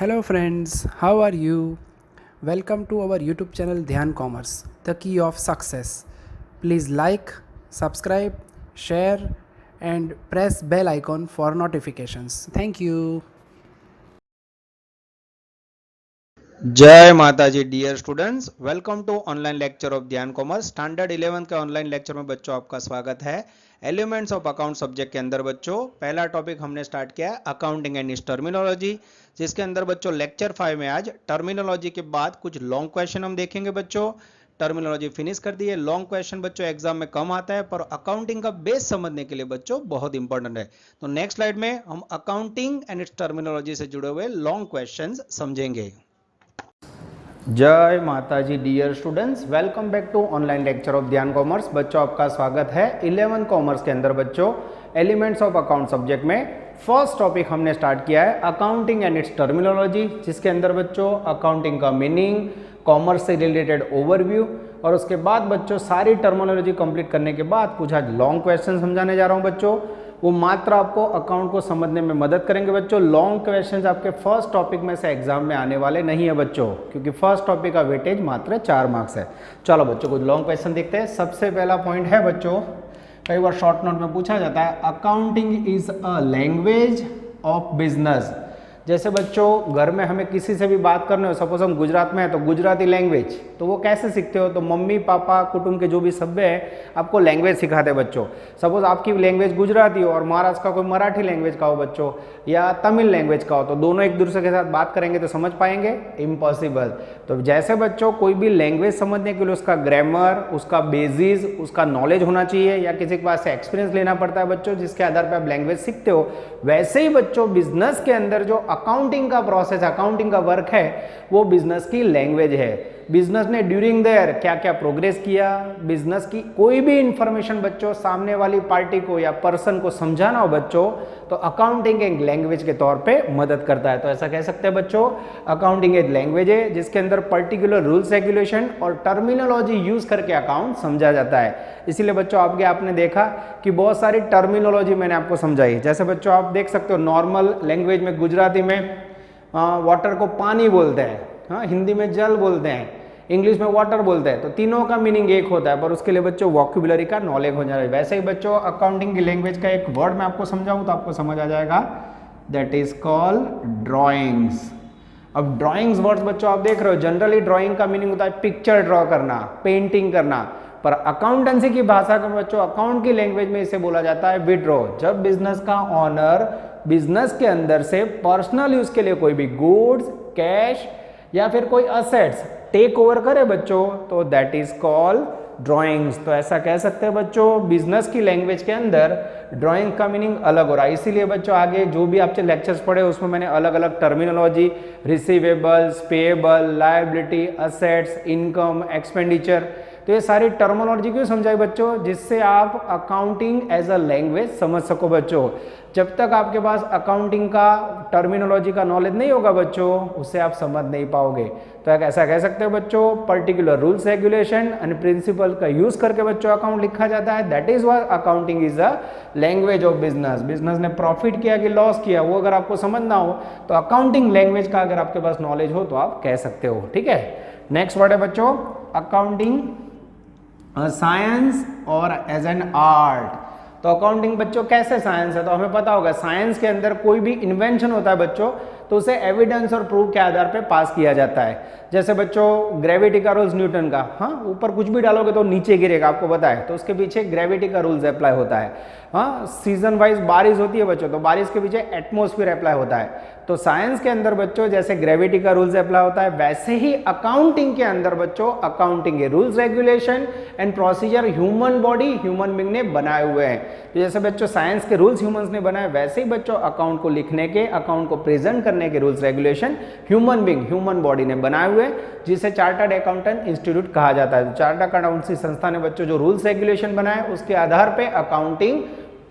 Hello friends, how are you? Welcome to our YouTube channel Dhyan Commerce, the key of success. Please like, subscribe, share and press bell icon for notifications. Thank you. जय माता जी dear students, welcome to online lecture of Dhyan Commerce. Standard 11 के online lecture में बच्चों आपका स्वागत है। Elements of account subject के अंदर बच्चों पहला टॉपिक हमने स्टार्ट किया है अकाउंटिंग एंड इट्स टर्मिनोलॉजी, जिसके अंदर बच्चों लेक्चर 5 में आज टर्मिनोलॉजी के बाद कुछ लॉन्ग क्वेश्चन हम देखेंगे। बच्चों टर्मिनोलॉजी फिनिश कर दी है। लॉन्ग क्वेश्चन बच्चों एग्जाम में कम आता है, पर अकाउंटिंग का बेस समझने के लिए बच्चों बहुत इंपॉर्टेंट है। तो नेक्स्ट स्लाइड में हम अकाउंटिंग एंड इट्स टर्मिनोलॉजी से जुड़े हुए लॉन्ग क्वेश्चन समझेंगे। जय माता जी dear students, welcome back to online lecture of Dhyan Commerce. बच्चों आपका स्वागत है 11 कॉमर्स के अंदर। बच्चों एलिमेंट्स ऑफ अकाउंट सब्जेक्ट में फर्स्ट टॉपिक हमने स्टार्ट किया है अकाउंटिंग एंड इट्स टर्मिनोलॉजी, जिसके अंदर बच्चों अकाउंटिंग का मीनिंग, कॉमर्स से रिलेटेड ओवरव्यू और उसके बाद बच्चों सारी टर्मिनोलॉजी कंप्लीट करने के बाद कुछ आज लॉन्ग क्वेश्चन समझाने जा रहा हूं बच्चों। वो मात्र आपको अकाउंट को समझने में मदद करेंगे बच्चों। लॉन्ग क्वेश्चंस आपके फर्स्ट टॉपिक में से एग्जाम में आने वाले नहीं है बच्चों, क्योंकि फर्स्ट टॉपिक का वेटेज मात्र 4 मार्क्स है। चलो बच्चों कुछ लॉन्ग क्वेश्चन देखते हैं। सबसे पहला पॉइंट है बच्चों, कई बार शॉर्ट नोट में पूछा जाता है accounting is a language of business. जैसे बच्चों घर में हमें किसी से भी बात करनी हो, सपोज हम गुजरात में हैं तो गुजराती लैंग्वेज, तो वो कैसे सीखते हो? तो मम्मी पापा कुटुंब के जो भी सभ्य है आपको लैंग्वेज सिखाते हैं बच्चों। सपोज आपकी लैंग्वेज गुजराती हो और महाराष्ट्र का कोई मराठी लैंग्वेज का हो बच्चों, या तमिल लैंग्वेज का हो, तो दोनों एक दूसरे के साथ बात करेंगे तो समझ पाएंगे? इम्पॉसिबल। तो जैसे बच्चों कोई भी लैंग्वेज समझने के लिए उसका ग्रामर, उसका बेसिस, उसका नॉलेज होना चाहिए, या किसी के पास से एक्सपीरियंस लेना पड़ता है बच्चों, जिसके आधार पर आप लैंग्वेज सीखते हो। वैसे ही बच्चों बिजनेस के अंदर जो अकाउंटिंग का प्रोसेस, अकाउंटिंग का वर्क है, वो बिजनेस की लैंग्वेज है। बिजनेस ने ड्यूरिंग देयर क्या क्या प्रोग्रेस किया, बिजनेस की कोई भी इंफॉर्मेशन बच्चों सामने वाली पार्टी को या पर्सन को समझाना हो बच्चों, तो अकाउंटिंग एक लैंग्वेज के तौर पे मदद करता है। तो ऐसा कह सकते हैं बच्चों अकाउंटिंग एक लैंग्वेज है जिसके अंदर पर्टिकुलर रूल्स रेगुलेशन और टर्मिनोलॉजी यूज करके अकाउंट समझा जाता है। इसीलिए बच्चों आपने देखा कि बहुत सारी टर्मिनोलॉजी मैंने आपको समझाई। जैसे बच्चों आप देख सकते हो नॉर्मल लैंग्वेज में गुजराती में वाटर को पानी बोलते हैं, हाँ, हिंदी में जल बोलते हैं, इंग्लिश में वाटर बोलते हैं, तो तीनों का मीनिंग एक होता है, पर उसके लिए बच्चों वोकैबुलरी का नॉलेज हो जाए। वैसे ही बच्चों अकाउंटिंग की लैंग्वेज का एक वर्ड मैं आपको समझाऊं तो आपको समझ आ जाएगा, दैट इज कॉल्ड ड्राइंग्स। अब ड्राइंग्स वर्ड्स बच्चों आप देख रहे हो, जनरली ड्राइंग का मीनिंग होता है पिक्चर ड्रॉ करना, पेंटिंग करना, पर अकाउंटेंसी की भाषा में बच्चों अकाउंट की लैंग्वेज में इसे बोला जाता है विड्रॉ। जब बिजनेस का ऑनर बिजनेस के अंदर से पर्सनल यूज के लिए कोई भी गुड्स, कैश या फिर कोई असेट्स टेक ओवर करे बच्चों, तो दैट इज कॉल्ड ड्राइंग्स। तो ऐसा कह सकते हैं बच्चों बिजनेस की लैंग्वेज के अंदर ड्राइंग का मीनिंग अलग हो रहा है। इसीलिए बच्चों आगे जो भी आपके लेक्चर्स पढ़े उसमें मैंने अलग अलग terminology, receivables, payable, liability, assets, income, expenditure, तो ये सारी टर्मिनोलॉजी क्यों समझाई बच्चों? जिससे आप अकाउंटिंग एज अ लैंग्वेज समझ सको बच्चों। जब तक आपके पास अकाउंटिंग का टर्मिनोलॉजी का नॉलेज नहीं होगा बच्चों, उसे आप समझ नहीं पाओगे। तो ऐसा कह सकते हो बच्चों particular rules regulation and principle का यूज करके बच्चों अकाउंट लिखा जाता है। That is why accounting is a language of business. Business ने प्रॉफिट किया कि लॉस किया, वो अगर आपको समझना हो तो अकाउंटिंग लैंग्वेज का अगर आपके पास नॉलेज हो तो आप कह सकते हो। ठीक है, नेक्स्ट वर्ड है बच्चों अकाउंटिंग साइंस और एज एन आर्ट। तो अकाउंटिंग बच्चों कैसे साइंस है? तो हमें पता होगा साइंस के अंदर कोई भी इन्वेंशन होता है बच्चों तो उसे एविडेंस और प्रूफ के आधार पे पास किया जाता है। जैसे बच्चों ग्रेविटी का रूल्स न्यूटन का, हाँ, ऊपर कुछ भी डालोगे तो नीचे गिरेगा, आपको पता है, तो उसके पीछे ग्रेविटी का रूल्स अप्लाई होता है। हाँ, सीजन वाइज बारिश होती है बच्चों, तो बारिश के पीछे एटमॉस्फेयर अप्लाई होता है। तो साइंस के अंदर बच्चों जैसे ग्रेविटी का रूल्स अप्लाई होता है, वैसे ही अकाउंटिंग के अंदर बच्चों अकाउंटिंग के rules regulation and procedure human body, human being ने बनाए हुए हैं। तो जैसे बच्चों साइंस के रूल्स ह्यूमंस ने बनाए, वैसे ही बच्चों अकाउंट को लिखने के, अकाउंट को प्रेजेंट करने के rules regulation human being, human body ने बनाए हुए, जिसे चार्टर्ड अकाउंटेंट इंस्टीट्यूट कहा जाता है। तो चार्टर्ड अकाउंटेंसी संस्था ने बच्चों जो रूल्स रेगुलेशन बनाए उसके आधार पे अकाउंटिंग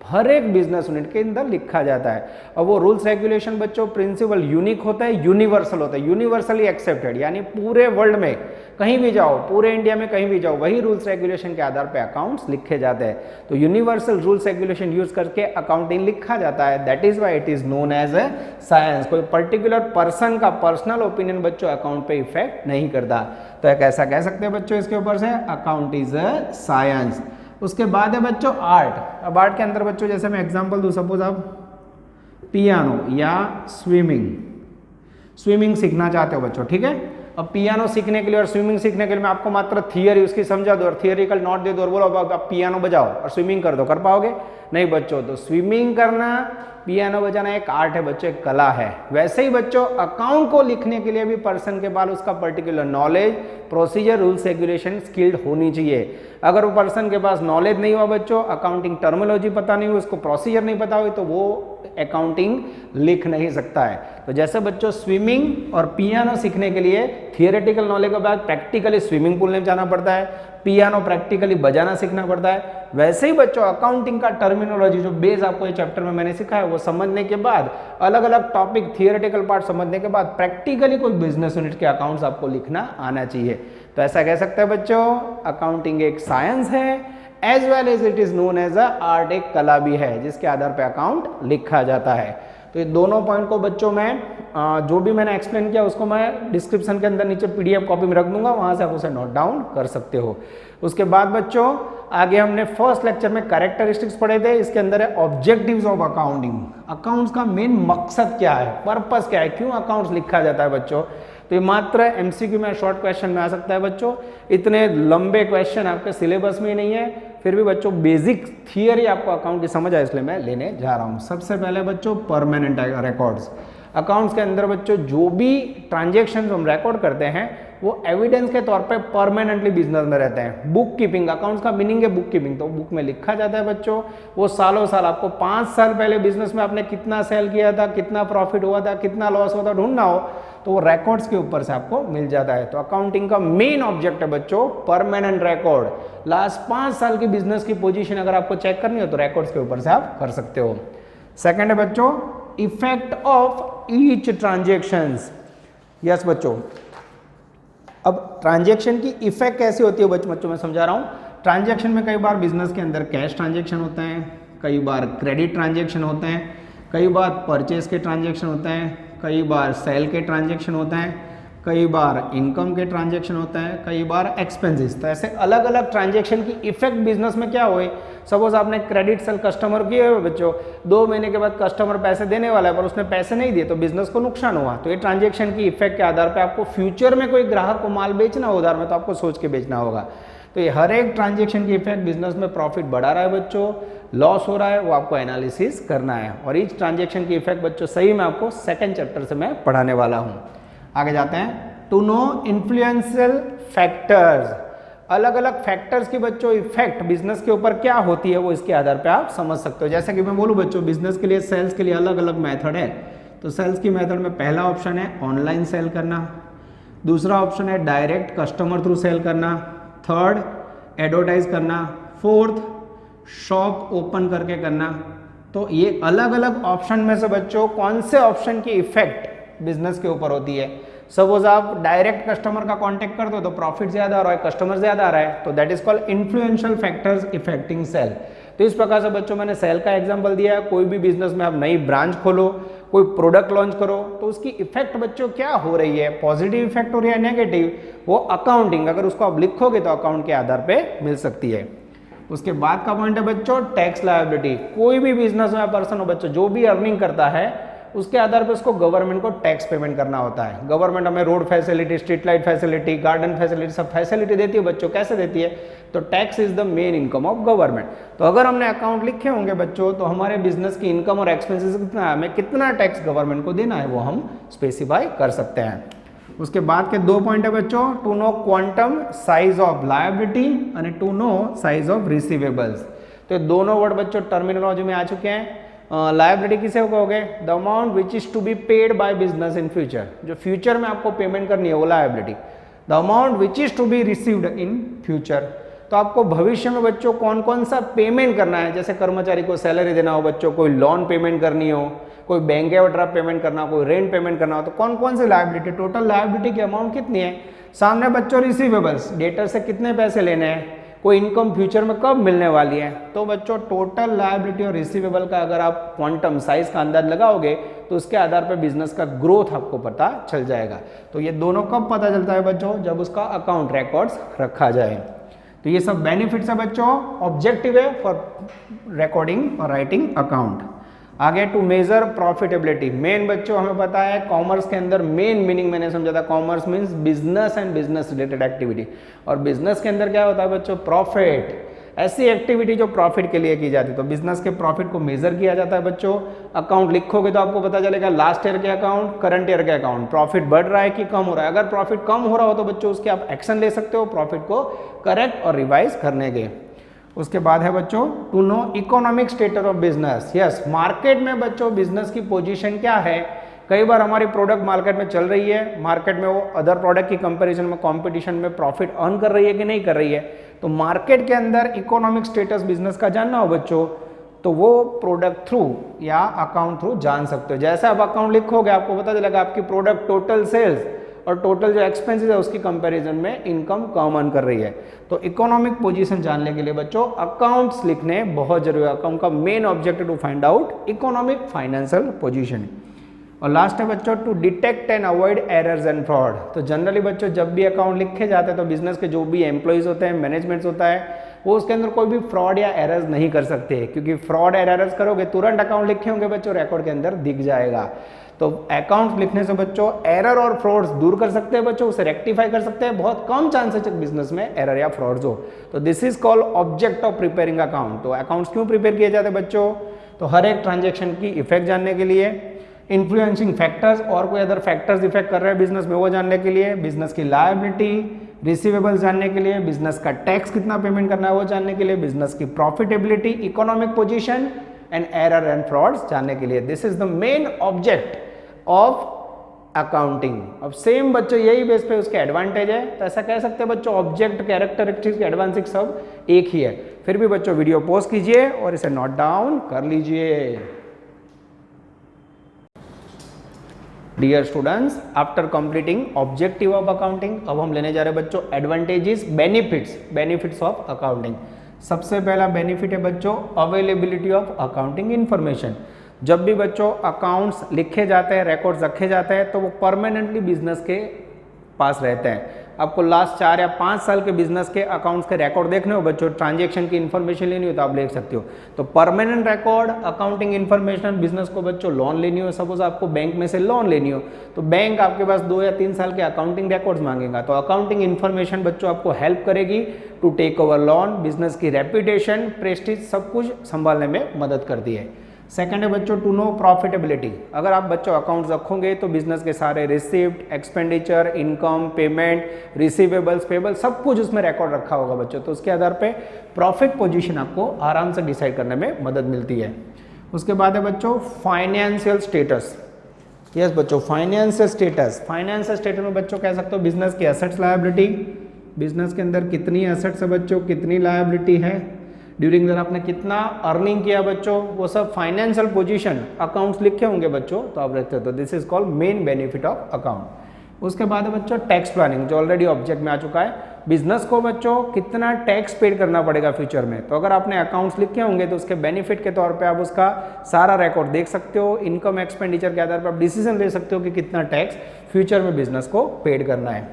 हर एक बिजनेस यूनिट के अंदर लिखा जाता है। और वो रूल्स रेगुलेशन बच्चों प्रिंसिपल यूनिक होता है, यूनिवर्सल होता है, यूनिवर्सली एक्सेप्टेड, यानी पूरे वर्ल्ड में कहीं भी जाओ, पूरे इंडिया में कहीं भी जाओ, वही रूल्स रेगुलेशन के आधार पे अकाउंट्स लिखे जाते हैं। तो यूनिवर्सल रूल्स रेगुलेशन यूज करके अकाउंटिंग लिखा जाता है, that is why it is known as a science. कोई पर्टिकुलर पर्सन का पर्सनल ओपिनियन बच्चों अकाउंट पे इफेक्ट नहीं करता। तो एक ऐसा कह सकते हैं बच्चों इसके ऊपर से, अकाउंट इज अ साइंस। उसके बाद है बच्चों आर्ट। अब आर्ट के अंदर बच्चों जैसे मैं एग्जांपल दूं, सपोज आप पियानो या स्विमिंग सीखना चाहते हो बच्चों, ठीक है। अब पियानो सीखने के लिए और स्विमिंग सीखने के लिए मैं आपको मात्र थियरी उसकी समझा दो और थियरिकल नोट दे दो और बोलो अब आप पियानो बजाओ और स्विमिंग कर दो, कर पाओगे? नहीं बच्चों। तो स्विमिंग करना, पियानो बजाना एक आर्ट है बच्चों, एक कला है। वैसे ही बच्चों अकाउंट को लिखने के लिए भी पर्सन के पास उसका particular knowledge, procedure, rules regulation skilled होनी चाहिए। अगर वो पर्सन के पास नॉलेज नहीं हुआ बच्चों, अकाउंटिंग टर्मिनोलॉजी पता नहीं हुई, उसको प्रोसीजर नहीं पता हुई, तो वो अकाउंटिंग लिख नहीं सकता है। तो जैसे बच्चों स्विमिंग और पियानो सीखने के लिए थियोरेटिकल नॉलेज के बाद प्रैक्टिकली स्विमिंग पूल में जाना पड़ता है, पियानो प्रैक्टिकली बजाना सीखना पड़ता है, वैसे ही बच्चों अकाउंटिंग का टर्मिनोलॉजी जो बेस आपको ये चैप्टर में मैंने सिखाया वो समझने के बाद, अलग अलग टॉपिक थियोरेटिकल पार्ट समझने के बाद प्रैक्टिकली कोई बिजनेस यूनिट के अकाउंट्स आपको लिखना आना चाहिए। तो ऐसा कह सकते हैं बच्चों अकाउंटिंग एक साइंस है, as well as it is known as a art, एक कला भी है जिसके आधार पर अकाउंट लिखा जाता है। तो ये दोनों पॉइंट को बच्चों मैं जो भी मैंने एक्सप्लेन किया उसको मैं डिस्क्रिप्शन के अंदर नीचे पीडीएफ कॉपी में रख दूंगा, वहां से आप उसे नोट डाउन कर सकते हो। उसके बाद बच्चों आगे हमने फर्स्ट लेक्चर में कैरेक्टरिस्टिक्स पढ़े थे, इसके अंदर है ऑब्जेक्टिव्स ऑफ अकाउंटिंग। अकाउंट्स का मेन मकसद क्या है, पर्पस क्या है, क्यों अकाउंट्स लिखा जाता है बच्चों। तो ये मात्र एमसीक्यू में शॉर्ट क्वेश्चन में आ सकता है बच्चों, इतने लंबे क्वेश्चन आपके सिलेबस में नहीं है, फिर भी बच्चों बेसिक थियरी आपको अकाउंट की समझ आए इसलिए मैं लेने जा रहा हूँ। सबसे पहले बच्चों परमानेंट रिकॉर्ड्स। अकाउंट्स के अंदर बच्चों जो भी ट्रांजेक्शन हम रिकॉर्ड करते हैं वो एविडेंस के तौर पे परमानेंटली बिजनेस में रहते हैं। बुक कीपिंग, अकाउंट्स का मीनिंग है बुक कीपिंग, तो बुक में लिखा जाता है बच्चों। वो सालों साल आपको 5 साल पहले बिजनेस में आपने कितना सेल किया था, कितना प्रॉफिट हुआ था, कितना लॉस हुआ था, ढूंढना हो तो वो रिकॉर्ड्स के ऊपर से आपको मिल जाता है। तो अकाउंटिंग का मेन ऑब्जेक्ट है बच्चों परमानेंट रिकॉर्ड। लास्ट 5 साल की बिजनेस की पोजीशन अगर आपको चेक करनी हो तो रिकॉर्ड्स के ऊपर से आप कर सकते हो। सेकंड है बच्चों effect of each transactions. Yes बच्चों, अब ट्रांजेक्शन की इफेक्ट कैसी होती है बच्चों मैं समझा रहा हूँ। ट्रांजेक्शन में कई बार बिजनेस के अंदर कैश ट्रांजेक्शन होते हैं, कई बार क्रेडिट ट्रांजेक्शन होते हैं, कई बार परचेज के ट्रांजेक्शन होते हैं, कई बार सेल के ट्रांजेक्शन होते हैं, कई बार इनकम के ट्रांजेक्शन होते हैं, कई बार एक्सपेंसेस। तो ऐसे अलग अलग ट्रांजेक्शन की इफेक्ट बिजनेस में क्या हुए। सपोज आपने क्रेडिट सेल कस्टमर किए हुए बच्चों, 2 महीने के बाद कस्टमर पैसे देने वाला है पर उसने पैसे नहीं दिए तो बिजनेस को नुकसान हुआ। तो ये ट्रांजेक्शन की इफेक्ट के आधार पर आपको फ्यूचर में कोई ग्राहक को माल बेचना हो उधार में तो आपको सोच के बेचना होगा। तो ये हर एक ट्रांजेक्शन की इफेक्ट बिजनेस में प्रॉफिट बढ़ा रहा है बच्चों, लॉस हो रहा है, वो आपको एनालिसिस करना है। और इस ट्रांजेक्शन की इफेक्ट बच्चों सही में आपको सेकंड चैप्टर से मैं पढ़ाने वाला हूँ। आगे जाते हैं। To know influential factors. अलग अलग फैक्टर्स की बच्चों इफेक्ट बिजनेस के ऊपर क्या होती है वो इसके आधार पे आप समझ सकते हो। जैसे कि मैं बोलूँ बच्चों बिजनेस के लिए सेल्स के लिए अलग अलग मेथड है। तो सेल्स की मेथड में पहला ऑप्शन है ऑनलाइन सेल करना, दूसरा ऑप्शन है डायरेक्ट कस्टमर थ्रू सेल करना, थर्ड एडवर्टाइज करना, फोर्थ शॉप ओपन करके करना। तो ये अलग अलग ऑप्शन में से बच्चों कौन से ऑप्शन की इफेक्ट बिजनेस के ऊपर होती है। सपोज आप डायरेक्ट कस्टमर का कांटेक्ट करते हो तो प्रॉफिट ज्यादा आ रहा है, कस्टमर ज्यादा आ रहा है, तो that is called influential factors affecting sale. तो इस प्रकार से बच्चों मैंने सेल का एग्जांपल दिया है। कोई भी बिजनेस में आप नई ब्रांच खोलो, कोई प्रोडक्ट लॉन्च करो तो उसकी इफेक्ट बच्चों क्या हो रही है, पॉजिटिव इफेक्ट हो रही है नेगेटिव, वो अकाउंटिंग अगर उसको आप लिखोगे तो अकाउंट के आधार पे मिल सकती है। उसके बाद का पॉइंट है बच्चों टैक्स लायबिलिटी। कोई भी बिजनेस में पर्सन हो बच्चों जो भी अर्निंग करता है उसके आधार पर उसको गवर्नमेंट को टैक्स पेमेंट करना होता है। गवर्नमेंट हमें road facility, street light facility, garden facility सब फैसिलिटी देती है बच्चों। कैसे देती है, तो tax is the main income of government. तो अगर हमने अकाउंट लिखे होंगे बच्चों तो हमारे बिजनेस की इनकम और एक्सपेंसेस कितना है, हमें कितना टैक्स गवर्नमेंट को देना है वो हम स्पेसिफाई कर सकते हैं। उसके बाद के 2 पॉइंट है बच्चों to know quantum size of liability and to know size of receivables. तो दोनों वर्ड बच्चों टर्मिनोलॉजी में आ चुके हैं। लायबिलिटी किसे कहोगे, the amount which is to be paid by business in future. जो फ्यूचर में आपको पेमेंट करनी है वो liability. The amount which is to be received in future. तो आपको भविष्य में बच्चों कौन कौन सा पेमेंट करना है, जैसे कर्मचारी को सैलरी देना हो बच्चों, कोई लोन पेमेंट करनी हो, कोई बैंक ओवरड्राफ्ट पेमेंट करना हो, कोई रेंट पेमेंट करना हो, तो कौन कौन सी लायबिलिटी, टोटल लायबिलिटी की अमाउंट कितनी है। सामने बच्चों रिसीवेबल्स, डेटर से कितने पैसे लेने हैं, कोई इनकम फ्यूचर में कब मिलने वाली है। तो बच्चों टोटल लायबिलिटी और रिसीवेबल का अगर आप क्वांटम साइज का अंदाज लगाओगे तो उसके आधार पर बिजनेस का ग्रोथ आपको पता चल जाएगा। तो ये दोनों कब पता चलता है बच्चों, जब उसका अकाउंट रिकॉर्ड्स रखा जाए। तो ये सब बेनिफिट्स है बच्चों, ऑब्जेक्टिव है फॉर रिकॉर्डिंग और राइटिंग अकाउंट। आगे टू मेजर प्रॉफिटेबिलिटी, मेन बच्चों हमें पता है कॉमर्स के अंदर मेन मीनिंग मैंने समझा था, commerce means business and business related activity, और बिजनेस के अंदर क्या होता है बच्चों, प्रॉफिट, ऐसी एक्टिविटी जो प्रॉफिट के लिए की जाती है। तो बिजनेस के प्रॉफिट को मेजर किया जाता है बच्चों। अकाउंट लिखोगे तो आपको पता चलेगा लास्ट ईयर के अकाउंट, करंट ईयर के अकाउंट, प्रॉफिट बढ़ रहा है कि कम हो रहा है। अगर प्रॉफिट कम हो रहा हो तो बच्चों उसके आप एक्शन ले सकते हो प्रॉफिट को करेक्ट और रिवाइज करने के। उसके बाद है बच्चों to know economic status of business. Yes, market में बच्चों बिजनेस की पोजीशन क्या है। कई बार हमारी प्रोडक्ट मार्केट में चल रही है, मार्केट में वो अदर प्रोडक्ट की कंपैरिजन में कंपटीशन में प्रॉफिट अर्न कर रही है कि नहीं कर रही है। तो मार्केट के अंदर इकोनॉमिक स्टेटस बिजनेस का जानना हो बच्चों तो वो प्रोडक्ट थ्रू या अकाउंट थ्रू जान सकते हो। जैसे आप अकाउंट लिखोगे आपको पता चलेगा आपकी प्रोडक्ट टोटल सेल्स और टोटल जो एक्सपेंसेस है उसकी कंपैरिजन में इनकम कम अर्न कर रही है। तो इकोनॉमिक पोजीशन जानने के लिए बच्चों अकाउंट्स लिखने बहुत जरूरी है। अकाउंट का main objective to find out economic financial position. और लास्ट है बच्चों to detect and avoid errors and fraud. तो जनरली बच्चों जब भी अकाउंट लिखे जाते हैं तो बिजनेस के जो भी एम्प्लॉइज होते हैं, मैनेजमेंट्स होता है, वो उसके अंदर कोई भी फ्रॉड या एरर्स नहीं कर सकते, क्योंकि फ्रॉड एरर्स करोगे तुरंत अकाउंट लिखे होंगे बच्चों रिकॉर्ड के अंदर दिख जाएगा। तो अकाउंट लिखने से बच्चों एरर और फ्रॉड्स दूर कर सकते हैं बच्चों, उसे रेक्टिफाई कर सकते हैं। बहुत कम चांसेस है बिजनेस में एरर या फ्रॉड्स हो। तो this is called object of preparing account. तो अकाउंट्स क्यों प्रिपेयर किए जाते हैं बच्चों, तो हर एक ट्रांजेक्शन की इफेक्ट जानने के लिए, इन्फ्लुएंसिंग फैक्टर्स और कोई अदर फैक्टर्स इफेक्ट कर रहे हैं बिजनेस में वो जानने के लिए, बिजनेस की लायबिलिटी, रिसीवेबल्स जानने के लिए, बिजनेस का टैक्स कितना पेमेंट करना है वो जानने के लिए, बिजनेस की profitability, economic position and error and frauds जानने के लिए। This is the main object of accounting. अब सेम बच्चों यही बेस पे उसके एडवांटेज है, तो ऐसा कह सकते हैं बच्चों ऑब्जेक्ट, कैरेक्टरिस्टिक्स, एडवांटेज सब एक ही है। फिर भी बच्चों वीडियो पॉज कीजिए और इसे नोट डाउन कर लीजिए। Dear students, after completing objective of accounting, अब हम लेने जा रहे हैं बच्चों एडवांटेजेस, बेनिफिट्स ऑफ अकाउंटिंग। सबसे पहला बेनिफिट है बच्चों अवेलेबिलिटी ऑफ अकाउंटिंग इंफॉर्मेशन। जब भी बच्चों अकाउंट्स लिखे जाते हैं, रिकॉर्ड्स रखे जाते हैं, तो वो परमानेंटली बिजनेस के पास रहते हैं। आपको लास्ट 4 या 5 साल के बिजनेस के अकाउंट्स के रिकॉर्ड देखने हो बच्चों, ट्रांजैक्शन की इन्फॉर्मेशन लेनी हो तो आप देख सकते हो। तो permanent record accounting information, business को बच्चों लोन लेनी हो, सपोज आपको बैंक में से लोन लेनी हो तो बैंक आपके पास 2 या 3 साल के अकाउंटिंग रिकॉर्ड्स मांगेगा। तो अकाउंटिंग इन्फॉर्मेशन बच्चों आपको हेल्प करेगी to take over loan, business की रेपुटेशन, प्रेस्टीज सब कुछ संभालने में मदद करती है। सेकंड है बच्चों टू नो प्रॉफिटेबिलिटी। अगर आप बच्चों अकाउंट्स रखोगे तो बिजनेस के सारे receipt, expenditure, income, payment, receivables, payable सब कुछ उसमें रिकॉर्ड रखा होगा बच्चों, तो उसके आधार पे प्रॉफिट पोजीशन आपको आराम से डिसाइड करने में मदद मिलती है। उसके बाद है बच्चों फाइनेंशियल स्टेटस। यस बच्चों, फाइनेंशियल स्टेटस में बच्चों कह सकते हो बिजनेस की एसेट्स, लायबिलिटी, बिजनेस के अंदर कितनी एसेट्स है बच्चों, कितनी लायबिलिटी है, ड्यूरिंग द आपने कितना अर्निंग किया बच्चों, वो सब फाइनेंशियल पोजीशन अकाउंट्स लिखे होंगे बच्चों तो आप रखते हो। तो this is called main benefit of account. उसके बाद है बच्चों टैक्स प्लानिंग, जो ऑलरेडी ऑब्जेक्ट में आ चुका है। बिजनेस को बच्चों कितना टैक्स पेड करना पड़ेगा फ्यूचर में, तो अगर आपने अकाउंट्स लिखे होंगे तो उसके बेनिफिट के तौर पे आप उसका सारा रिकॉर्ड देख सकते हो। इनकम, एक्सपेंडिचर के आधार पर आप डिसीजन ले सकते हो कि कितना टैक्स फ्यूचर में बिजनेस को पेड करना है।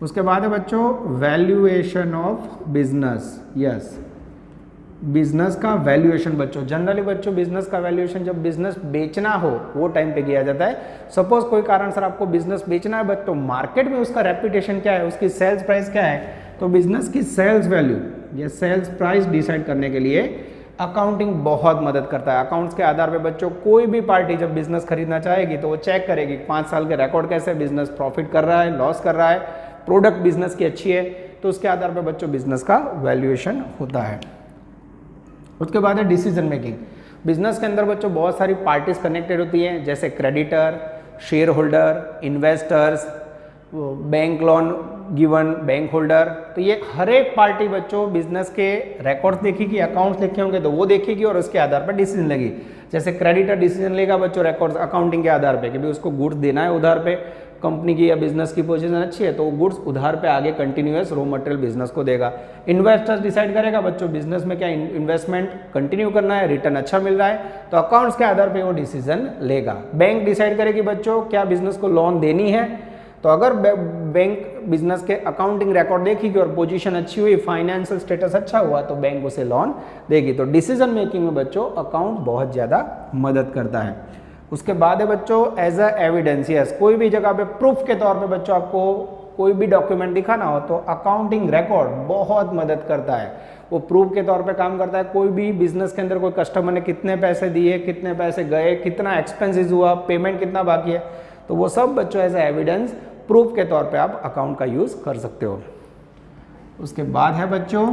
उसके बाद है बच्चों valuation of business. Yes, business का वैल्यूएशन बच्चों, जनरली बच्चों बिजनेस का वैल्यूएशन जब बिजनेस बेचना हो वो टाइम पे किया जाता है। सपोज कोई कारण सर आपको बिजनेस बेचना है बट तो मार्केट में उसका रेपुटेशन क्या है, उसकी सेल्स प्राइस क्या है, तो बिजनेस की सेल्स वैल्यू या सेल्स प्राइस डिसाइड करने के लिए अकाउंटिंग बहुत मदद करता है। अकाउंट्स के आधार पे बच्चों कोई भी पार्टी जब बिजनेस खरीदना चाहेगी तो वो चेक करेगी 5 साल के रिकॉर्ड कैसे, बिजनेस प्रॉफिट कर रहा है, लॉस कर रहा है, प्रोडक्ट बिजनेस की अच्छी है, तो उसके आधार पर बच्चों बिजनेस का वैल्यूएशन होता है। उसके बाद है डिसीजन मेकिंग। बिजनेस के अंदर बच्चों बहुत सारी पार्टीज कनेक्टेड होती हैं, जैसे creditor, share holder, investors, bank loan given bank holder. तो ये हर एक पार्टी बच्चों बिजनेस के रिकॉर्ड्स देखेगी, अकाउंट्स लिखे होंगे तो वो देखेगी और उसके आधार पर डिसीजन लेगी। जैसे क्रेडिटर डिसीजन लेगा बच्चों रिकॉर्ड्स अकाउंटिंग के आधार पे कि भाई उसको गुड्स देना है उधार पे, कंपनी की या बिजनेस की पोजीशन अच्छी है तो वो गुड्स उधार पे आगे कंटिन्यूअस रॉ मटेरियल बिजनेस को देगा। इन्वेस्टर्स डिसाइड करेगा बच्चों बिजनेस में क्या इन्वेस्टमेंट कंटिन्यू करना है, रिटर्न अच्छा मिल रहा है, तो अकाउंट्स के आधार पे वो डिसीजन लेगा। बैंक डिसाइड करेगी बच्चों क्या बिजनेस को लोन देनी है, तो अगर बैंक बिजनेस के अकाउंटिंग रिकॉर्ड देखेगी और पोजीशन अच्छी हुई, फाइनेंशियल स्टेटस अच्छा हुआ तो बैंक उसे लोन देगी। तो डिसीजन मेकिंग में बच्चों अकाउंट बहुत ज़्यादा मदद करता है। उसके बाद है बच्चों एज अ एविडेंस, यस कोई भी जगह पे प्रूफ के तौर पे बच्चों आपको कोई भी डॉक्यूमेंट दिखाना हो तो अकाउंटिंग रिकॉर्ड बहुत मदद करता है, वो प्रूफ के तौर पे काम करता है। कोई भी बिजनेस के अंदर कोई कस्टमर ने कितने पैसे दिए, कितने पैसे गए, कितना एक्सपेंसेस हुआ, पेमेंट कितना बाकी है, तो वो सब बच्चों एज ए एविडेंस प्रूफ के तौर पे आप अकाउंट का यूज़ कर सकते हो। उसके बाद है बच्चों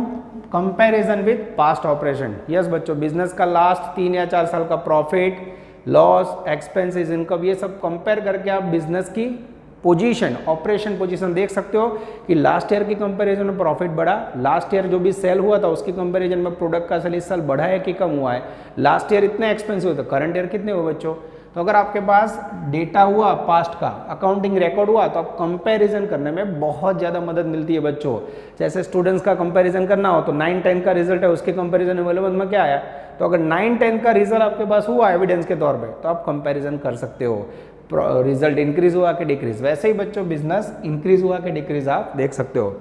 comparison with past operation. Yes बच्चों बिजनेस का लास्ट 3 या 4 साल का प्रॉफिट, लॉस, एक्सपेंसेस, इनकम, ये सब कंपेयर करके आप बिजनेस की पोजीशन, ऑपरेशन पोजीशन देख सकते हो कि लास्ट ईयर की कंपैरिजन में प्रॉफिट बढ़ा, लास्ट ईयर जो भी सेल हुआ था उसकी कंपैरिजन में प्रोडक्ट का सेल इस साल बढ़ा है कि कम हुआ है, लास्ट ईयर इतने एक्सपेंसिव हुए तो करंट ईयर कितने हुए बच्चों। तो अगर आपके पास डेटा हुआ पास्ट का, अकाउंटिंग रिकॉर्ड हुआ तो आप कंपैरिजन करने में बहुत ज़्यादा मदद मिलती है बच्चों। जैसे स्टूडेंट्स का कंपैरिजन करना हो तो 9-10 का रिजल्ट है, उसके कंपैरिजन अवेलेबल में क्या आया, तो अगर 9-10 का रिजल्ट आपके पास हुआ एविडेंस के तौर पे तो आप कंपैरिजन कर सकते हो, रिजल्ट इंक्रीज हुआ कि डिक्रीज। वैसे ही बच्चों बिजनेस इंक्रीज हुआ कि डिक्रीज आप देख सकते हो।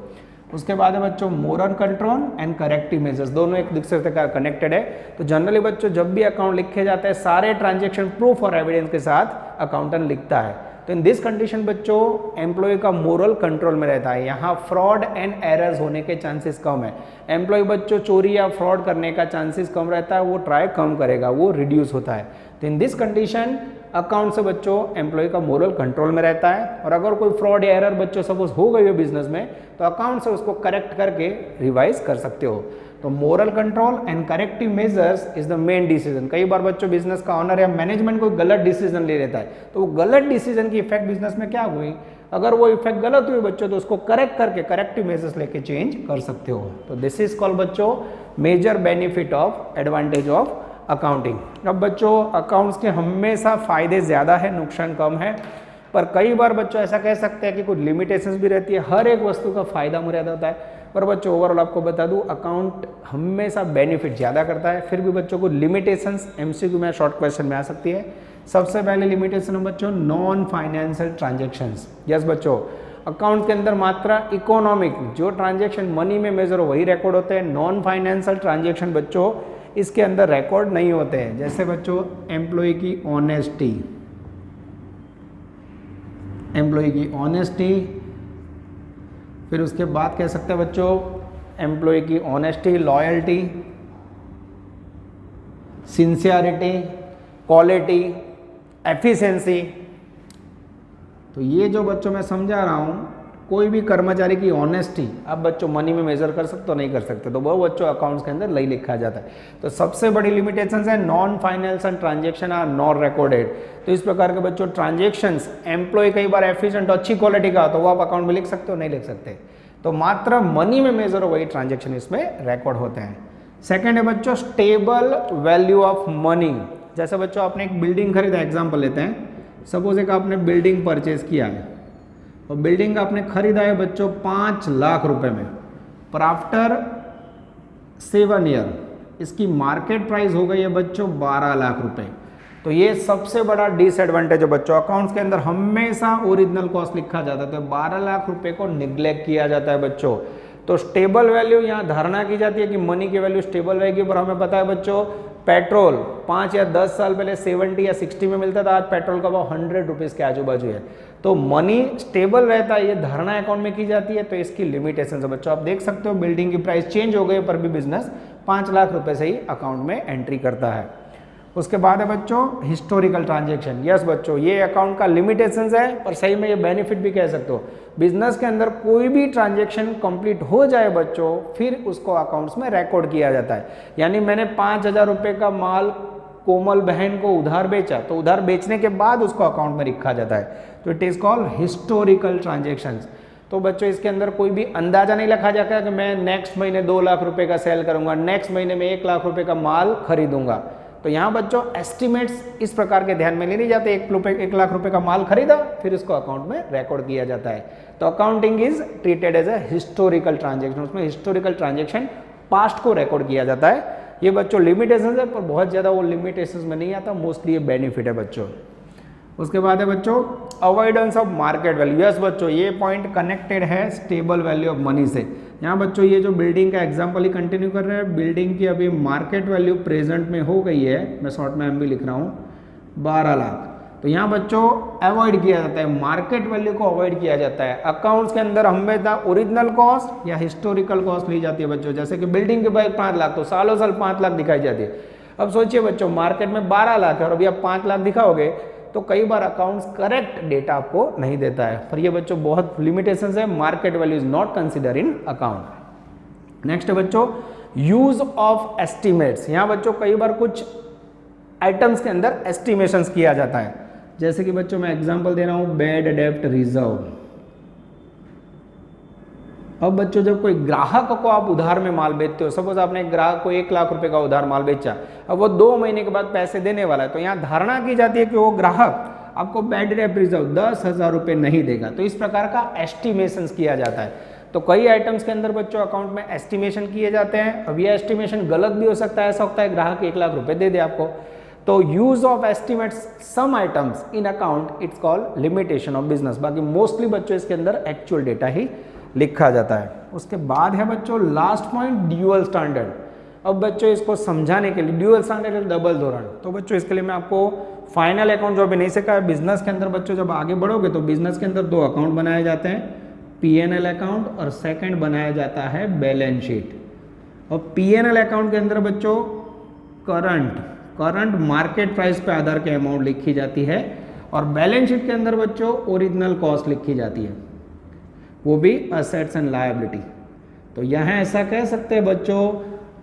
उसके बाद है बच्चों moral control and corrective measures, दोनों एक दूसरे से कनेक्टेड है। तो जनरली बच्चों जब भी अकाउंट लिखे जाते हैं सारे ट्रांजेक्शन प्रूफ और एविडेंस के साथ अकाउंटेंट लिखता है। तो इन दिस कंडीशन बच्चों एम्प्लॉय का मोरल कंट्रोल में रहता है, यहाँ फ्रॉड एंड एरर्स होने के चांसेस कम है। एम्प्लॉय बच्चों चोरी या फ्रॉड करने का चांसेस कम रहता है, वो ट्राई कम करेगा, वो रिड्यूस होता है। तो इन दिस कंडीशन अकाउंट से बच्चों एम्प्लॉय का मोरल कंट्रोल में रहता है। और अगर कोई फ्रॉड या एरर बच्चों सपोज हो गई हो बिजनेस में तो अकाउंट से उसको करेक्ट करके रिवाइज कर सकते हो। तो moral control and corrective measures is the main decision. कई बार बच्चों बिजनेस का ऑनर या मैनेजमेंट कोई गलत डिसीजन ले लेता है, तो वो गलत डिसीजन की इफेक्ट बिजनेस में क्या हुई, अगर वो इफेक्ट गलत हुई बच्चों तो उसको करेक्ट करके करेक्टिव मेजर्स लेके चेंज कर सकते हो। तो दिस इज कॉल्ड बच्चों major benefit of advantage of accounting. अब बच्चों अकाउंट्स के हमेशा फायदे ज़्यादा है, नुकसान कम है, पर कई बार बच्चों ऐसा कह सकते हैं कि कुछ लिमिटेशंस भी रहती है। हर एक वस्तु का फायदा मुराद होता है, पर बच्चों ओवरऑल आपको बता दूं अकाउंट हमेशा बेनिफिट ज़्यादा करता है। फिर भी बच्चों को लिमिटेशंस एमसीक्यू में शॉर्ट क्वेश्चन में आ सकती है। सबसे पहले लिमिटेशन है बच्चों नॉन फाइनेंशियल ट्रांजेक्शंस। यस बच्चों अकाउंट के अंदर मात्र इकोनॉमिक जो ट्रांजेक्शन मनी में मेजर हो वही रिकॉर्ड होते हैं। नॉन फाइनेंशियल ट्रांजेक्शन बच्चों इसके अंदर रिकॉर्ड नहीं होते हैं। जैसे बच्चों एम्प्लॉय की ऑनेस्टी, एम्प्लॉय की ऑनेस्टी, फिर उसके बाद कह सकते हैं बच्चों एम्प्लॉय की honesty, loyalty, sincerity, quality, efficiency. तो ये जो बच्चों मैं समझा रहा हूँ कोई भी कर्मचारी की ऑनेस्टी आप बच्चों मनी में मेजर कर सकते हो नहीं कर सकते, तो वो बच्चों अकाउंट्स के अंदर नहीं लिखा जाता है। तो सबसे बड़ी लिमिटेशंस है non financial transaction are not recorded. तो इस प्रकार के बच्चों ट्रांजेक्शंस एम्प्लॉय कई बार एफिशिएंट अच्छी क्वालिटी का तो वो आप अकाउंट में लिख सकते हो नहीं लिख सकते, तो मात्र मनी में मेजर हो वही ट्रांजेक्शन इसमें रिकॉर्ड होते हैं। सेकेंड है बच्चों स्टेबल वैल्यू ऑफ मनी। जैसे बच्चों आपने एक बिल्डिंग खरीदा, एग्जाम्पल लेते हैं, सपोज एक आपने बिल्डिंग परचेज किया है और बिल्डिंग आपने खरीदा है बच्चों 5 लाख रुपए में, पर आफ्टर 7 ईयर इसकी मार्केट प्राइस हो गई है बच्चों 12 लाख रुपए। तो ये सबसे बड़ा डिसएडवांटेज है बच्चों, अकाउंट्स के अंदर हमेशा ओरिजिनल कॉस्ट लिखा जाता है, तो 12 लाख रुपए को निग्लेक्ट किया जाता है बच्चों। तो स्टेबल वैल्यू यहाँ धारणा की जाती है कि मनी की वैल्यू स्टेबल रहेगी, पर हमें पता है बच्चों पेट्रोल 5 या 10 साल पहले 70 या 60 में मिलता था, आज पेट्रोल का भाव 100 रुपीज़ के आजू बाजू है। तो मनी स्टेबल रहता है, ये धारणा अकाउंट में की जाती है, तो इसकी लिमिटेशन है बच्चों। आप देख सकते हो बिल्डिंग की प्राइस चेंज हो गई पर भी बिजनेस 5 लाख रुपए से ही अकाउंट में एंट्री करता है। उसके बाद है बच्चों हिस्टोरिकल ट्रांजेक्शन। यस बच्चों ये अकाउंट का लिमिटेशंस है पर सही में ये बेनिफिट भी कह सकते हो। बिजनेस के अंदर कोई भी ट्रांजेक्शन कंप्लीट हो जाए बच्चों फिर उसको अकाउंट्स में रिकॉर्ड किया जाता है। यानी मैंने 5,000 रुपये का माल कोमल बहन को उधार बेचा तो उधार बेचने के बाद उसको अकाउंट में लिखा जाता है, तो it is called historical transactions. तो बच्चों इसके अंदर कोई भी अंदाजा नहीं रखा जाता कि मैं नेक्स्ट महीने 2 लाख रुपए का सेल करूंगा, नेक्स्ट महीने में 1 लाख रुपए का माल खरीदूंगा। तो यहाँ बच्चों एस्टिमेट्स इस प्रकार के ध्यान में ले नहीं जाते। 1 लाख रुपए का माल खरीदा, फिर इसको अकाउंट में रिकॉर्ड किया जाता है। तो accounting is treated as a historical transaction, उसमें हिस्टोरिकल ट्रांजेक्शन पास्ट को रिकॉर्ड किया जाता है। ये बच्चों लिमिटेशन है, पर बहुत ज़्यादा वो लिमिटेशन में नहीं आता, मोस्टली ये बेनिफिट है बच्चों। उसके बाद है बच्चों avoidance of market value. Yes बच्चों, ये पॉइंट कनेक्टेड है स्टेबल वैल्यू ऑफ मनी से। यहाँ बच्चों ये जो बिल्डिंग का एग्जांपल ही कंटिन्यू कर रहे हैं, बिल्डिंग की अभी मार्केट वैल्यू प्रेजेंट में हो गई है, मैं शॉर्ट में भी लिख रहा हूँ 12 लाख। तो यहाँ बच्चों अवॉइड किया जाता है, मार्केट वैल्यू को अवॉइड किया जाता है। अकाउंट्स के अंदर हमेशा ओरिजिनल कॉस्ट या हिस्टोरिकल कॉस्ट ली जाती है बच्चों। जैसे कि बिल्डिंग के बाद 5 लाख, तो सालों साल 5 लाख दिखाई जाती है। अब सोचिए बच्चों, मार्केट में 12 लाख है और अभी आप 5 लाख दिखाओगे तो कई बार अकाउंट्स करेक्ट डेटा आपको नहीं देता है। पर ये बच्चों बहुत लिमिटेशंस है, market value is not consider in account. Next है बच्चों यूज ऑफ एस्टिमेट्स। यहाँ बच्चों कई बार कुछ आइटम्स के अंदर एस्टिमेशंस किया जाता है। जैसे कि बच्चों मैं एग्जांपल दे रहा हूं, बैड डेब्ट रिजर्व। अब बच्चों जब कोई ग्राहक को आप उधार में माल बेचते हो, सपोज आपने एक ग्राहक को 1 लाख रुपए का उधार माल बेचा, अब वो 2 महीने के बाद पैसे देने वाला है, तो यहाँ धारणा की जाती है कि वो ग्राहक आपको बैड डेब्ट रिजर्व 10,000 रुपए नहीं देगा। तो इस प्रकार का एस्टिमेशन किया जाता है। तो कई आइटम्स के अंदर बच्चों अकाउंट में एस्टिमेशन किए जाते हैं। अब ये एस्टिमेशन गलत भी हो सकता है, ऐसा होता है ग्राहक 1 लाख रुपए दे दे आपको। तो use of estimates some items in account it's called limitation of business. बाकी मोस्टली बच्चों इसके अंदर एक्चुअल डेटा ही लिखा जाता है। उसके बाद है बच्चों लास्ट पॉइंट ड्यूअल स्टैंडर्ड। अब बच्चों इसको समझाने के लिए ड्यूअल स्टैंडर्ड डबल धोरण, तो बच्चों इसके लिए मैं आपको फाइनल अकाउंट जो अभी नहीं सिखाया, बिजनेस के अंदर बच्चों जब आगे बढ़ोगे तो बिजनेस के अंदर 2 अकाउंट बनाए जाते हैं, P&L अकाउंट और सेकंड बनाया जाता है बैलेंस शीट। और P&L अकाउंट के अंदर बच्चों करंट मार्केट प्राइस पे आधार के अमाउंट लिखी जाती है, और बैलेंस शीट के अंदर बच्चों ओरिजिनल कॉस्ट लिखी जाती है, वो भी असेट्स एंड लायबिलिटी। तो यहाँ ऐसा कह सकते हैं बच्चों,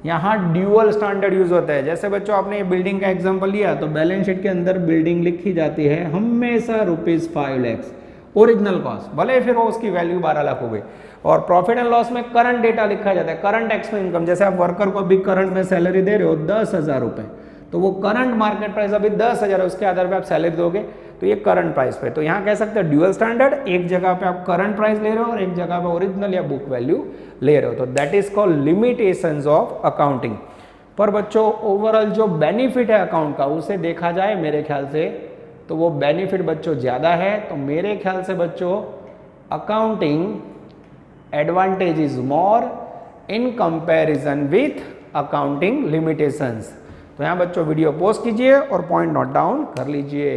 यहाँ ड्यूअल स्टैंडर्ड यूज होता है। जैसे बच्चों आपने ये बिल्डिंग का एग्जांपल लिया, तो बैलेंस शीट के अंदर बिल्डिंग लिखी जाती है हमेशा ₹5 लाख ओरिजिनल कॉस्ट, भले फिर वो उसकी वैल्यू 12 लाख हो गई। और प्रॉफिट एंड लॉस में करंट डेटा लिखा जाता है, करंट एक्सपेंस इनकम। जैसे आप वर्कर को अभी करंट में सैलरी दे रहे हो 10,000 रुपए, तो वो करंट मार्केट प्राइस अभी 10,000 है, उसके आधार पे आप सैलरी दोगे, तो ये करंट प्राइस पे। तो यहाँ कह सकते हैं ड्यूअल स्टैंडर्ड, एक जगह पे आप करंट प्राइस ले रहे हो और एक जगह पे ओरिजिनल या बुक वैल्यू ले रहे हो। तो that is called limitations of accounting. पर बच्चों ओवरऑल जो बेनिफिट है अकाउंट का, उसे देखा जाए मेरे ख्याल से तो वो बेनिफिट बच्चों ज़्यादा है। तो मेरे ख्याल से बच्चों accounting advantage is more in comparison with accounting limitations. तो यहाँ बच्चों वीडियो पॉज कीजिए और पॉइंट नोट डाउन कर लीजिए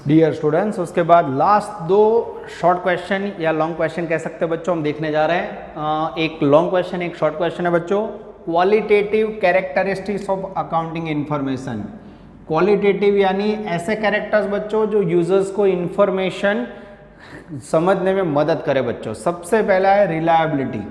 डियर स्टूडेंट्स। उसके बाद लास्ट 2 शॉर्ट क्वेश्चन या लॉन्ग क्वेश्चन कह सकते हैं बच्चों हम देखने जा रहे हैं। एक लॉन्ग क्वेश्चन, एक शॉर्ट क्वेश्चन है बच्चों। Qualitative characteristics of accounting information. Qualitative यानी ऐसे कैरेक्टर्स बच्चों जो यूजर्स को इंफॉर्मेशन समझने में मदद करे बच्चों। सबसे पहला है रिलायबिलिटी।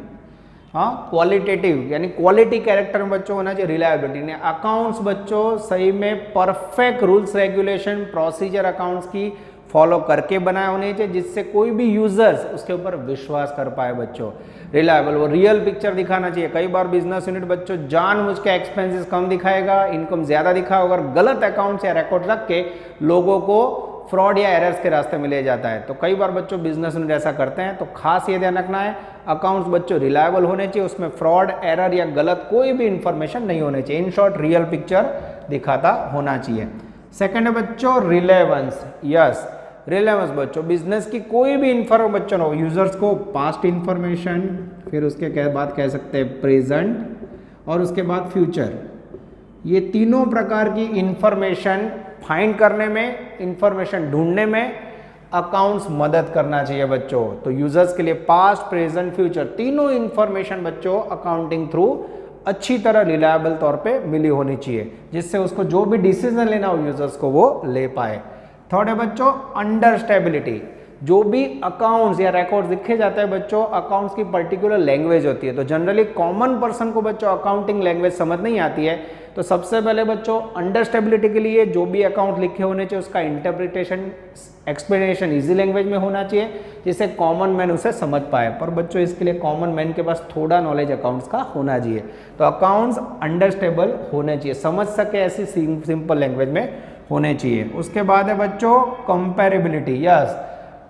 हाँ, क्वालिटेटिव यानी क्वालिटी कैरेक्टर में बच्चों होना चाहिए रिलायबिलिटी। अकाउंट्स बच्चों सही में perfect rules regulation procedure accounts की फॉलो करके बनाए होने चाहिए, जिससे कोई भी यूजर्स उसके ऊपर विश्वास कर पाए बच्चों। रिलायबल, वो रियल पिक्चर दिखाना चाहिए। कई बार बिजनेस यूनिट बच्चों जानबूझ के एक्सपेंसेस कम दिखाएगा, इनकम ज्यादा दिखाएगा, और गलत अकाउंट्स या रिकॉर्ड रख के लोगों को फ्रॉड या एरर्स के रास्ते में ले जाता है। तो कई बार बच्चों बिजनेस यूनिट ऐसा करते हैं। तो खास ये ध्यान रखना है, अकाउंट्स बच्चों रिलायबल होने चाहिए, उसमें फ्रॉड एरर या गलत कोई भी इंफॉर्मेशन नहीं होनी चाहिए। इन शॉर्ट रियल पिक्चर दिखाता होना चाहिए। सेकंड है बच्चों रिलेवेंस। यस, रिलेवेंस बच्चों बिजनेस की कोई भी इंफॉर्मेशन बच्चों हो, यूजर्स को पास्ट इंफॉर्मेशन, फिर उसके बाद कह सकते हैं प्रेजेंट और उसके बाद फ्यूचर, ये तीनों प्रकार की इंफॉर्मेशन फाइंड करने में, इंफॉर्मेशन ढूंढने में अकाउंट्स मदद करना चाहिए बच्चों। तो यूजर्स के लिए पास्ट प्रेजेंट फ्यूचर तीनों इंफॉर्मेशन बच्चों अकाउंटिंग थ्रू अच्छी तरह रिलायबल तौर पे मिली होनी चाहिए, जिससे उसको जो भी डिसीजन लेना हो यूजर्स को वो ले पाए। थर्ड है बच्चों अंडर स्टेबिलिटी। जो भी अकाउंट्स या रिकॉर्ड्स लिखे जाते हैं बच्चों, अकाउंट्स की पर्टिकुलर लैंग्वेज होती है। तो जनरली कॉमन पर्सन को बच्चों अकाउंटिंग लैंग्वेज समझ नहीं आती है, तो सबसे पहले बच्चों अंडरस्टेबिलिटी के लिए जो भी अकाउंट लिखे होने चाहिए उसका इंटरप्रिटेशन एक्सप्लेनेशन इजी लैंग्वेज में होना चाहिए, जिससे कॉमन मैन उसे समझ पाए। पर बच्चों इसके लिए कॉमन मैन के पास थोड़ा नॉलेज अकाउंट्स का होना चाहिए। तो अकाउंट्स अंडरस्टेबल होने चाहिए, समझ सके ऐसी सिंपल लैंग्वेज में होने चाहिए। उसके बाद है बच्चों कंपेरेबिलिटी। यस,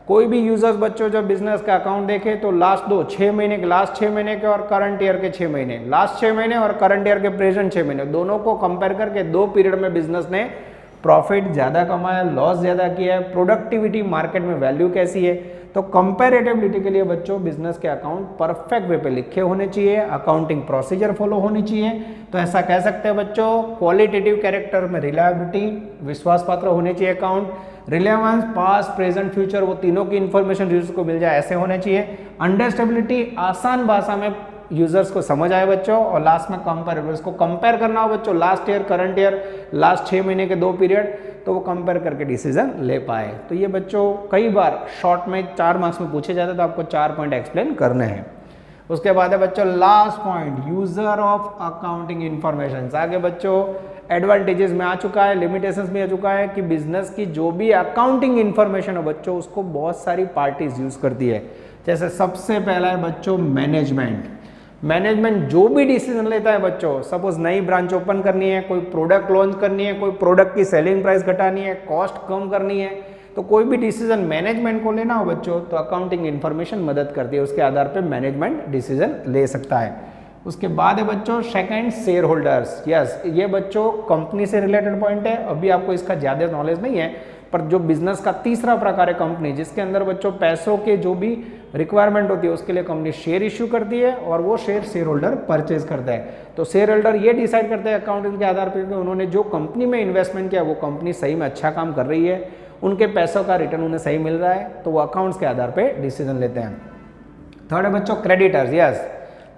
कोई भी यूजर्स बच्चों जब बिजनेस का अकाउंट देखे तो लास्ट 6 महीने के, लास्ट 6 महीने के और करंट ईयर के 6 महीने, लास्ट 6 महीने और करंट ईयर के प्रेजेंट 6 महीने, दोनों को कंपेयर करके 2 पीरियड में बिजनेस ने प्रॉफिट ज़्यादा कमाया, लॉस ज़्यादा किया है, प्रोडक्टिविटी मार्केट में वैल्यू कैसी है। तो कंपेरेटिबिलिटी के लिए बच्चों बिजनेस के अकाउंट परफेक्ट वे पे लिखे होने चाहिए, अकाउंटिंग प्रोसीजर फॉलो होनी चाहिए। तो ऐसा कह सकते हैं बच्चों, क्वालिटेटिव कैरेक्टर में रिलायबिलिटी, विश्वास पात्र होने चाहिए account, relevance past present future, वो तीनों की इंफॉर्मेशन यूजर को मिल जाए ऐसे होने चाहिए, अंडरस्टेबिलिटी आसान भाषा में यूजर्स को समझ आए बच्चों, और लास्ट में कंपेरेबल, इसको कंपेयर करना हो बच्चों last year, current year, last 6 महीने के 2 पीरियड, तो वो कंपेयर करके डिसीजन ले पाए। तो ये बच्चों कई बार शॉर्ट में 4 मार्क्स में पूछे जाते हैं, तो आपको 4 पॉइंट एक्सप्लेन करने हैं। उसके बाद है बच्चों last point, user of accounting information. आगे बच्चों एडवांटेजेस में आ चुका है, लिमिटेशंस में आ चुका है कि बिजनेस की जो भी अकाउंटिंग इंफॉर्मेशन है बच्चों उसको बहुत सारी पार्टीज यूज करती है। जैसे सबसे पहला है बच्चों मैनेजमेंट। मैनेजमेंट जो भी डिसीजन लेता है बच्चों, सपोज नई ब्रांच ओपन करनी है, कोई प्रोडक्ट लॉन्च करनी है, कोई प्रोडक्ट की सेलिंग प्राइस घटानी है, कॉस्ट कम करनी है, तो कोई भी डिसीजन मैनेजमेंट को लेना हो बच्चों तो अकाउंटिंग इंफॉर्मेशन मदद करती है, उसके आधार पे मैनेजमेंट डिसीजन ले सकता है। उसके बाद है बच्चों सेकंड शेयर होल्डर्स। यस, ये बच्चों कंपनी से रिलेटेड पॉइंट है, अभी आपको इसका ज़्यादा नॉलेज नहीं है, पर जो बिजनेस का तीसरा प्रकार है कंपनी, जिसके अंदर बच्चों पैसों के जो भी रिक्वायरमेंट होती है उसके लिए कंपनी शेयर इश्यू करती है और वो शेयर होल्डर परचेज करता है। तो शेयर होल्डर ये डिसाइड करते हैं अकाउंटिंग के आधार पर कि उन्होंने जो कंपनी में इन्वेस्टमेंट किया वो कंपनी सही में अच्छा काम कर रही है, उनके पैसों का रिटर्न उन्हें सही मिल रहा है, तो वो अकाउंट्स के आधार पर डिसीजन लेते हैं। थर्ड है बच्चों क्रेडिटर्स। यस,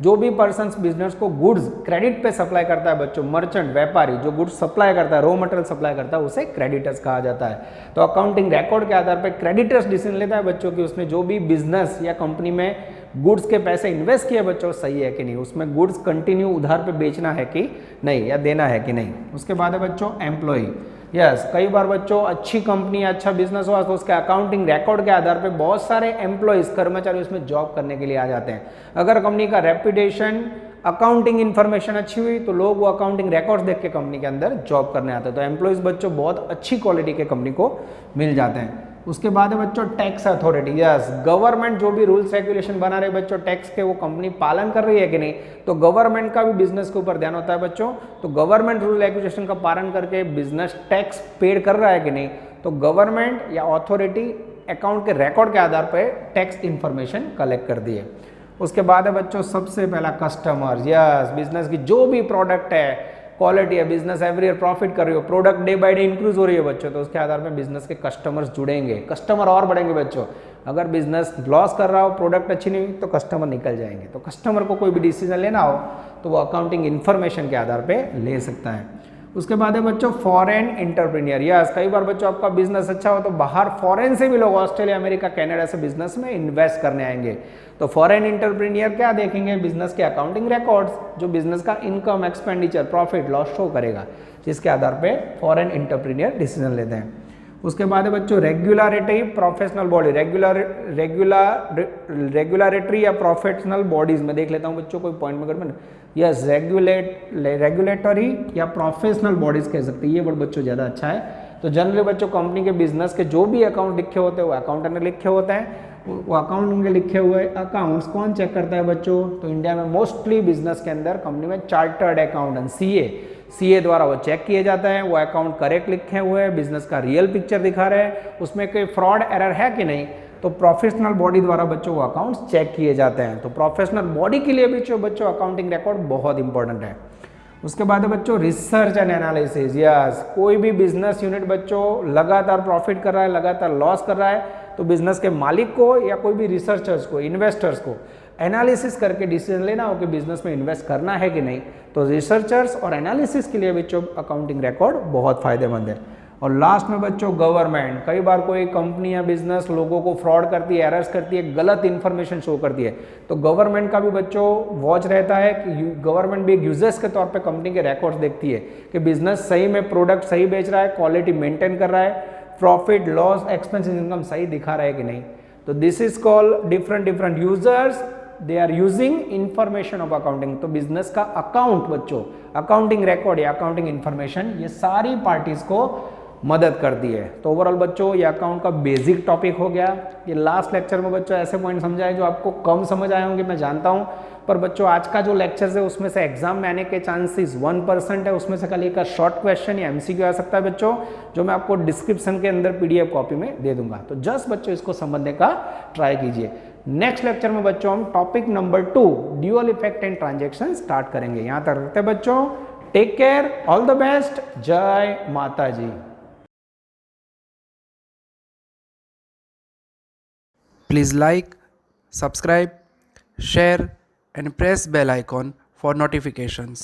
जो भी पर्सन बिजनेस को गुड्स क्रेडिट पे सप्लाई करता है बच्चों, मर्चेंट व्यापारी जो गुड्स सप्लाई करता है, रॉ मटेरियल सप्लाई करता है, उसे क्रेडिटर्स कहा जाता है। तो अकाउंटिंग रिकॉर्ड के आधार पर क्रेडिटर्स डिसीजन लेता है बच्चों कि उसने जो भी बिजनेस या कंपनी में गुड्स के पैसे इन्वेस्ट किए बच्चों सही है कि नहीं, उसमें गुड्स कंटिन्यू उधार पे बेचना है कि नहीं या देना है कि नहीं। उसके बाद है बच्चों एम्प्लॉय। यस, कई बार बच्चों अच्छी कंपनी अच्छा बिजनेस हुआ तो उसके अकाउंटिंग रिकॉर्ड के आधार पे बहुत सारे एम्प्लॉयज कर्मचारी उसमें जॉब करने के लिए आ जाते हैं। अगर कंपनी का रेपुटेशन अकाउंटिंग इन्फॉर्मेशन अच्छी हुई तो लोग वो अकाउंटिंग रिकॉर्ड्स देख के कंपनी के अंदर जॉब करने आते हैं। तो एम्प्लॉयज बच्चों बहुत अच्छी क्वालिटी के कंपनी को मिल जाते हैं। उसके बाद है बच्चों टैक्स अथॉरिटी। यस, गवर्नमेंट जो भी रूल्स रेगुलेशन बना रहे बच्चों टैक्स के, वो कंपनी पालन कर रही है कि नहीं, तो गवर्नमेंट का भी बिजनेस के ऊपर ध्यान होता है बच्चों। तो गवर्नमेंट रूल रेगुलेशन का पालन करके बिजनेस टैक्स पेड कर रहा है कि नहीं, तो गवर्नमेंट या अथॉरिटी अकाउंट के रिकॉर्ड के आधार पर टैक्स इंफॉर्मेशन कलेक्ट कर दी है। उसके बाद है बच्चों सबसे पहला कस्टमर। यस, बिजनेस की जो भी प्रोडक्ट है, क्वालिटी है, बिजनेस एवरी ईयर प्रॉफिट कर रही हो, product day by day increase हो रही है बच्चों, तो उसके आधार पर बिजनेस के कस्टमर्स जुड़ेंगे, कस्टमर और बढ़ेंगे बच्चों। अगर बिजनेस लॉस कर रहा हो, प्रोडक्ट अच्छी नहीं हुई, तो कस्टमर निकल जाएंगे। तो कस्टमर को कोई भी डिसीजन लेना हो तो वो अकाउंटिंग इन्फॉर्मेशन के आधार पर ले सकता है। उसके बाद है बच्चों फॉरेन एंटरप्रेन्योर। यस, कई बार बच्चों आपका बिजनेस अच्छा हो तो बाहर फॉरेन से भी लोग ऑस्ट्रेलिया, अमेरिका, कनाडा से बिजनेस में इन्वेस्ट करने आएंगे। तो फॉरेन एंटरप्रेन्योर क्या देखेंगे, बिजनेस के अकाउंटिंग रिकॉर्ड्स, जो बिजनेस का income, expenditure, profit loss show करेगा, जिसके आधार पे फॉरेन एंटरप्रेन्योर डिसीजन लेते हैं। उसके बाद है बच्चों रेगुलेटरी प्रोफेशनल बॉडी। रेगुलेटरी या प्रोफेशनल बॉडीज में देख लेता हूँ बच्चों, कोई पॉइंट में कर। यस, रेगुलेटरी या प्रोफेशनल बॉडीज कह सकते हैं, ये वर्ड बच्चों ज़्यादा अच्छा है। तो जनरली बच्चों कंपनी के बिजनेस के जो भी अकाउंट लिखे होते हैं वो अकाउंटेंट ने लिखे होते हैं। वो अकाउंटिंग के लिखे हुए अकाउंट्स कौन चेक करता है बच्चों, तो इंडिया में मोस्टली बिजनेस के अंदर कंपनी में चार्टर्ड अकाउंटेंट सीए द्वारा वो चेक किए जाते हैं, वो अकाउंट करेक्ट लिखे हुए हैं, बिजनेस का रियल पिक्चर दिखा रहे हैं, उसमें कोई फ्रॉड एरर है कि नहीं, तो प्रोफेशनल बॉडी द्वारा बच्चों वो अकाउंट्स चेक किए जाते हैं। तो प्रोफेशनल बॉडी के लिए भी बच्चों अकाउंटिंग रिकॉर्ड बहुत इंपॉर्टेंट है। उसके बाद है बच्चों रिसर्च एंड एनालिसिस। यस, कोई भी बिजनेस यूनिट बच्चों लगातार प्रॉफिट कर रहा है, लगातार लॉस कर रहा है, तो बिजनेस के मालिक को या कोई भी रिसर्चर्स को, इन्वेस्टर्स को एनालिसिस करके डिसीजन लेना हो कि बिजनेस में इन्वेस्ट करना है कि नहीं, तो रिसर्चर्स और एनालिसिस के लिए बच्चों अकाउंटिंग रिकॉर्ड बहुत फायदेमंद है। और लास्ट में बच्चों गवर्नमेंट। कई बार कोई कंपनी या बिजनेस लोगों को फ्रॉड करती है, एरर्स करती है, गलत इंफॉर्मेशन शो करती है, तो गवर्नमेंट का भी बच्चों वॉच रहता है कि गवर्नमेंट भी एक यूजर्स के तौर पे कंपनी के रिकॉर्ड्स देखती है कि बिजनेस सही में प्रोडक्ट सही बेच रहा है, क्वालिटी मेंटेन कर रहा है, प्रॉफिट लॉस एक्सपेंस इनकम सही दिखा रहा है कि नहीं। तो this is called different users, they are using information of accounting. तो बिजनेस का अकाउंट बच्चों, अकाउंटिंग रिकॉर्ड या अकाउंटिंग इंफॉर्मेशन, ये सारी पार्टीज को मदद करती है। तो ओवरऑल बच्चों ये अकाउंट का बेसिक टॉपिक हो गया। ये लास्ट लेक्चर में बच्चों ऐसे पॉइंट समझाए जो आपको कम समझ आए होंगे, मैं जानता हूं, पर बच्चों आज का जो लेक्चर है उसमें से एग्जाम में आने के चांसेस 1% है, उसमें से खाली एक शॉर्ट क्वेश्चन या एमसीक्यू आ सकता है बच्चों, जो मैं आपको डिस्क्रिप्शन के अंदर पीडीएफ कॉपी में दे दूंगा। तो जस्ट बच्चों इसको समझने का ट्राई कीजिए। नेक्स्ट लेक्चर में बच्चों हम topic number 2 dual effect and transaction start करेंगे। यहां तक रखते हैं बच्चों, take care, all the best, जय माता जी। Please like, subscribe, share and press bell icon for notifications.